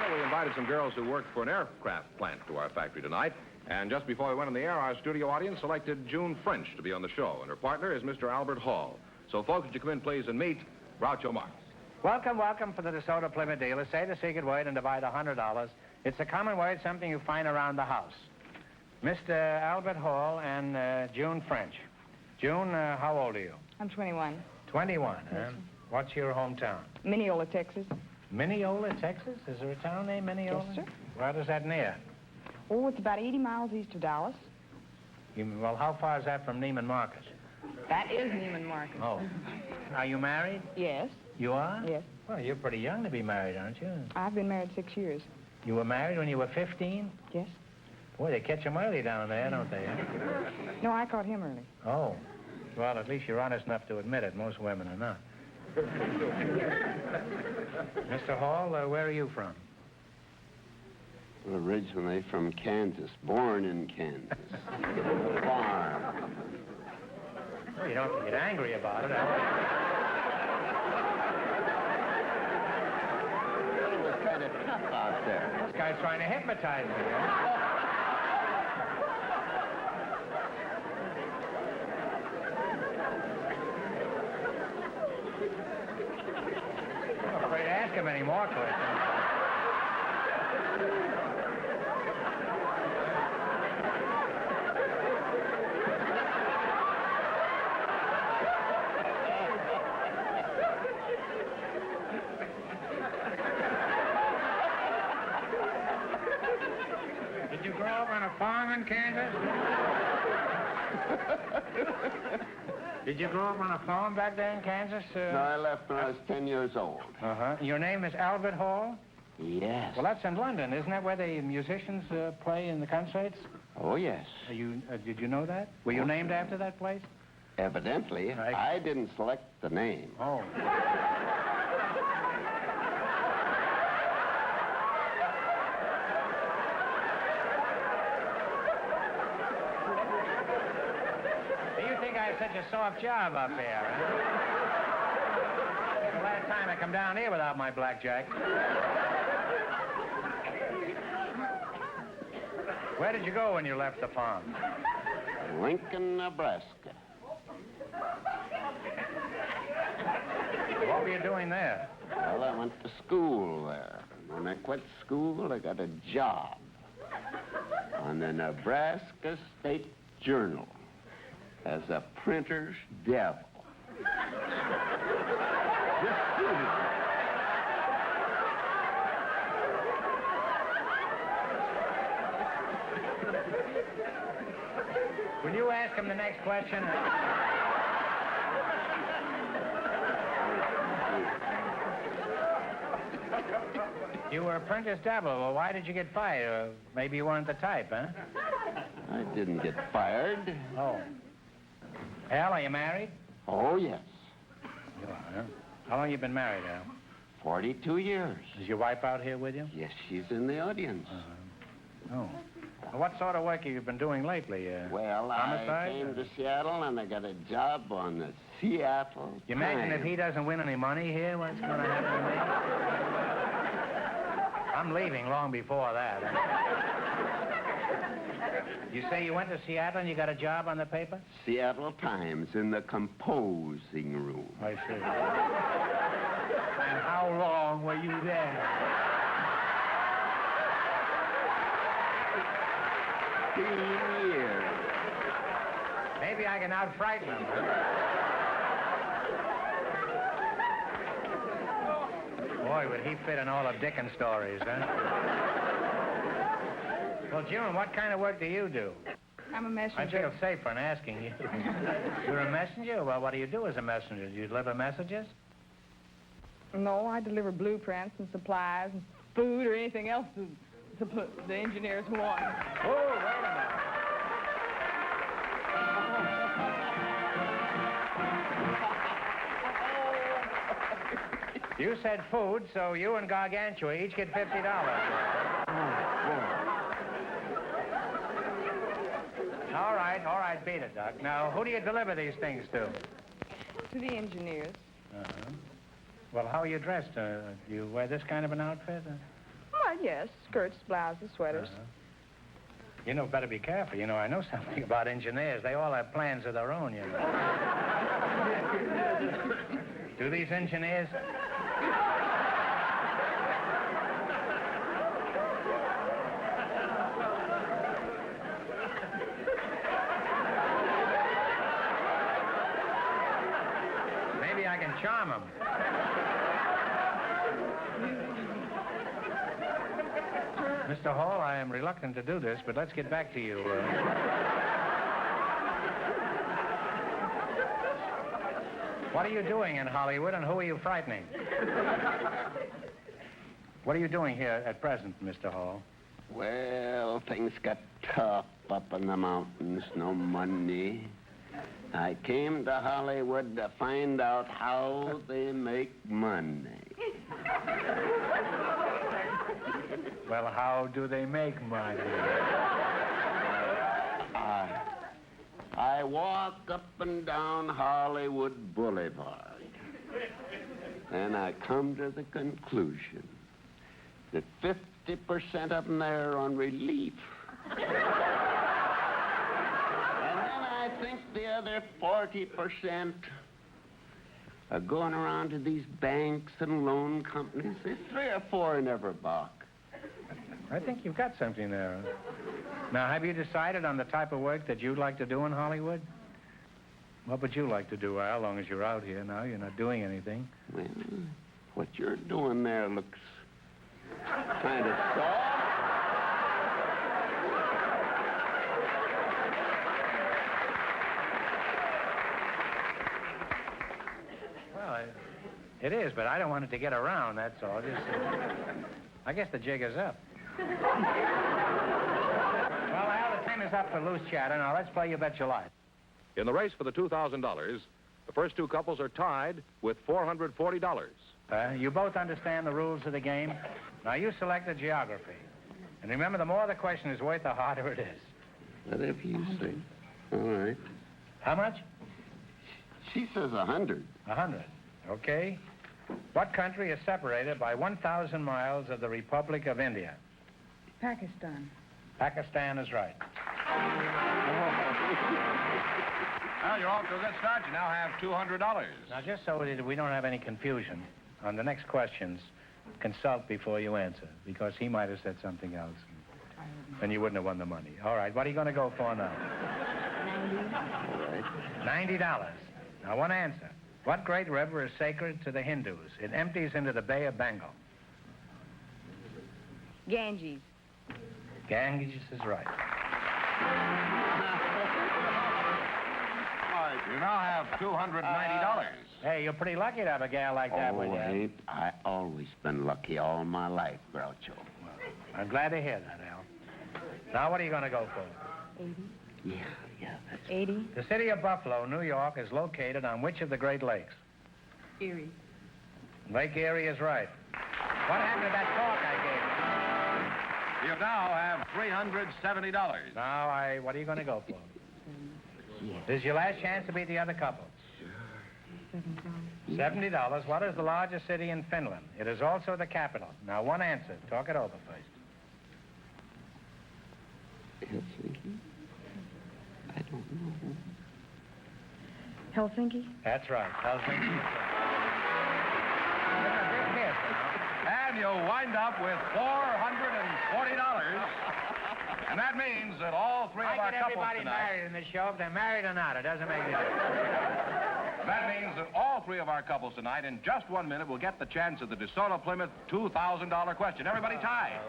Well, we invited some girls who worked for an aircraft plant to our factory tonight. And just before we went on the air, our studio audience selected June French to be on the show. And her partner is Mr. Albert Hall. So, folks, would you come in, please, and meet Groucho Marx. Welcome, welcome for the DeSoto Plymouth dealer. Say the secret word and divide $100. It's a common word, something you find around the house. Mr. Albert Hall and June French. June, how old are you? I'm 21. 21, huh? What's your hometown? Mineola, Texas. Mineola, Texas? Is there a town named Mineola? Yes, sir. Where is that near? Oh, it's about 80 miles east of Dallas. Well, how far is that from Neiman Marcus? That is Neiman Marcus. Oh. Are you married? Yes. You are? Yes. Well, you're pretty young to be married, aren't you? I've been married 6 years. You were married when you were 15? Yes. Boy, they catch them early down there, don't they? No, I caught him early. Oh. Well, at least you're honest enough to admit it. Most women are not. Mr. Hall, where are you from? Originally from Kansas, born in Kansas. Farm. Well, you don't have to get angry about it. It was kind of tough out there. This guy's trying to hypnotize me. I'm not afraid to ask him any more questions. Did you grow up on a farm in Kansas? Did you grow up on a farm back there in Kansas? No, I left when I was 10 years old. Uh-huh. Your name is Albert Hall? Yes. Well, that's in London. Isn't that where the musicians play in the concerts? Oh, yes. Did you know that? Were you named after that place? Evidently. I didn't select the name. Oh. Such a soft job up here, huh? The last time I come down here without my blackjack. Where did you go when you left the farm? Lincoln, Nebraska. What were you doing there? Well, I went to school there. When I quit school, I got a job on the Nebraska State Journal as a printer's devil. Will you ask him the next question? You were apprentice devil. Well, why did you get fired? Maybe you weren't the type, huh? I didn't get fired. Oh. Al, are you married? Oh, yes. You are, huh? How long you been married, Al? 42 years. Is your wife out here with you? Yes, she's in the audience. Oh. Well, what sort of work have you been doing lately? Well, homicide? I came to Seattle, and I got a job on the Seattle You imagine Times. if he doesn't win any money here, what's going to happen to me? I'm leaving long before that. You say you went to Seattle and you got a job on the paper? Seattle Times in the composing room. I see. And how long were you there? 15 years. Maybe I can out-frighten him. Boy, would he fit in all of Dickens' stories, huh? Well, June, what kind of work do you do? I'm a messenger. I feel safer in asking you. You're a messenger? Well, what do you do as a messenger? Do you deliver messages? No, I deliver blueprints and supplies and food or anything else the engineers want. Oh, wait a minute. You said food, so you and Gargantua each get $50. All right, beat it, Doc. Now, who do you deliver these things to? To the engineers. Uh-huh. Well, how are you dressed? Do you wear this kind of an outfit? Well, yes. Skirts, blouses, sweaters. You know, better be careful. You know, I know something about engineers. They all have plans of their own, you know. Do these engineers... Maybe I can charm them. Mr. Hall, I am reluctant to do this, but let's get back to you. What are you doing in Hollywood, and who are you frightening? What are you doing here at present, Mr. Hall? Well, things got tough up in the mountains, no money. I came to Hollywood to find out how they make money. Well, how do they make money? I walk up and down Hollywood Boulevard, and I come to the conclusion that 50% of them there are on relief. And then I think the other 40% are going around to these banks and loan companies. There's 3 or 4 in every box. I think you've got something there. Now, have you decided on the type of work that you'd like to do in Hollywood? What would you like to do, Al, as long as you're out here now? You're not doing anything. Well, what you're doing there looks kind of soft. Well, it is, but I don't want it to get around, that's all. Just, I guess the jig is up. Well, Al, the time is up for loose chatter. Now, let's play You Bet Your Life. In the race for the $2,000, the first 2 couples are tied with $440. You both understand the rules of the game. Now, you selected geography. And remember, the more the question is worth, the harder it is. Whatever you say. All right. How much? She says 100. 100. Okay. What country is separated by 1,000 miles of the Republic of India? Pakistan. Pakistan is right. Well, you're off to a good start. You now have $200. Now, just so we don't have any confusion, on the next questions, consult before you answer, because he might have said something else, and you wouldn't have won the money. All right, what are you going to go for now? 90. $90. Now, one answer. What great river is sacred to the Hindus? It empties into the Bay of Bengal. Ganges. Ganges is right. You now have $290. Hey, you're pretty lucky to have a gal like that with you. Ain't I always been lucky all my life, Groucho. Well, I'm glad to hear that, Al. Now, what are you going to go for? 80. Yeah, that's... 80. The city of Buffalo, New York, is located on which of the Great Lakes? Erie. Lake Erie is right. What happened to that talk I gave you? You now have $370. Now, what are you going to go for? This is your last chance to beat the other couple. $70. What is the largest city in Finland? It is also the capital. Now, one answer. Talk it over first. Helsinki? I don't know. Helsinki. That's right. Helsinki is right. And you wind up with $440. And that means that all 3 of our Get couples everybody tonight... married in this show. If they're married or not, it doesn't make any difference. That means that all 3 of our couples tonight, in just 1 minute, will get the chance of the DeSoto Plymouth $2,000 question. Everybody tied.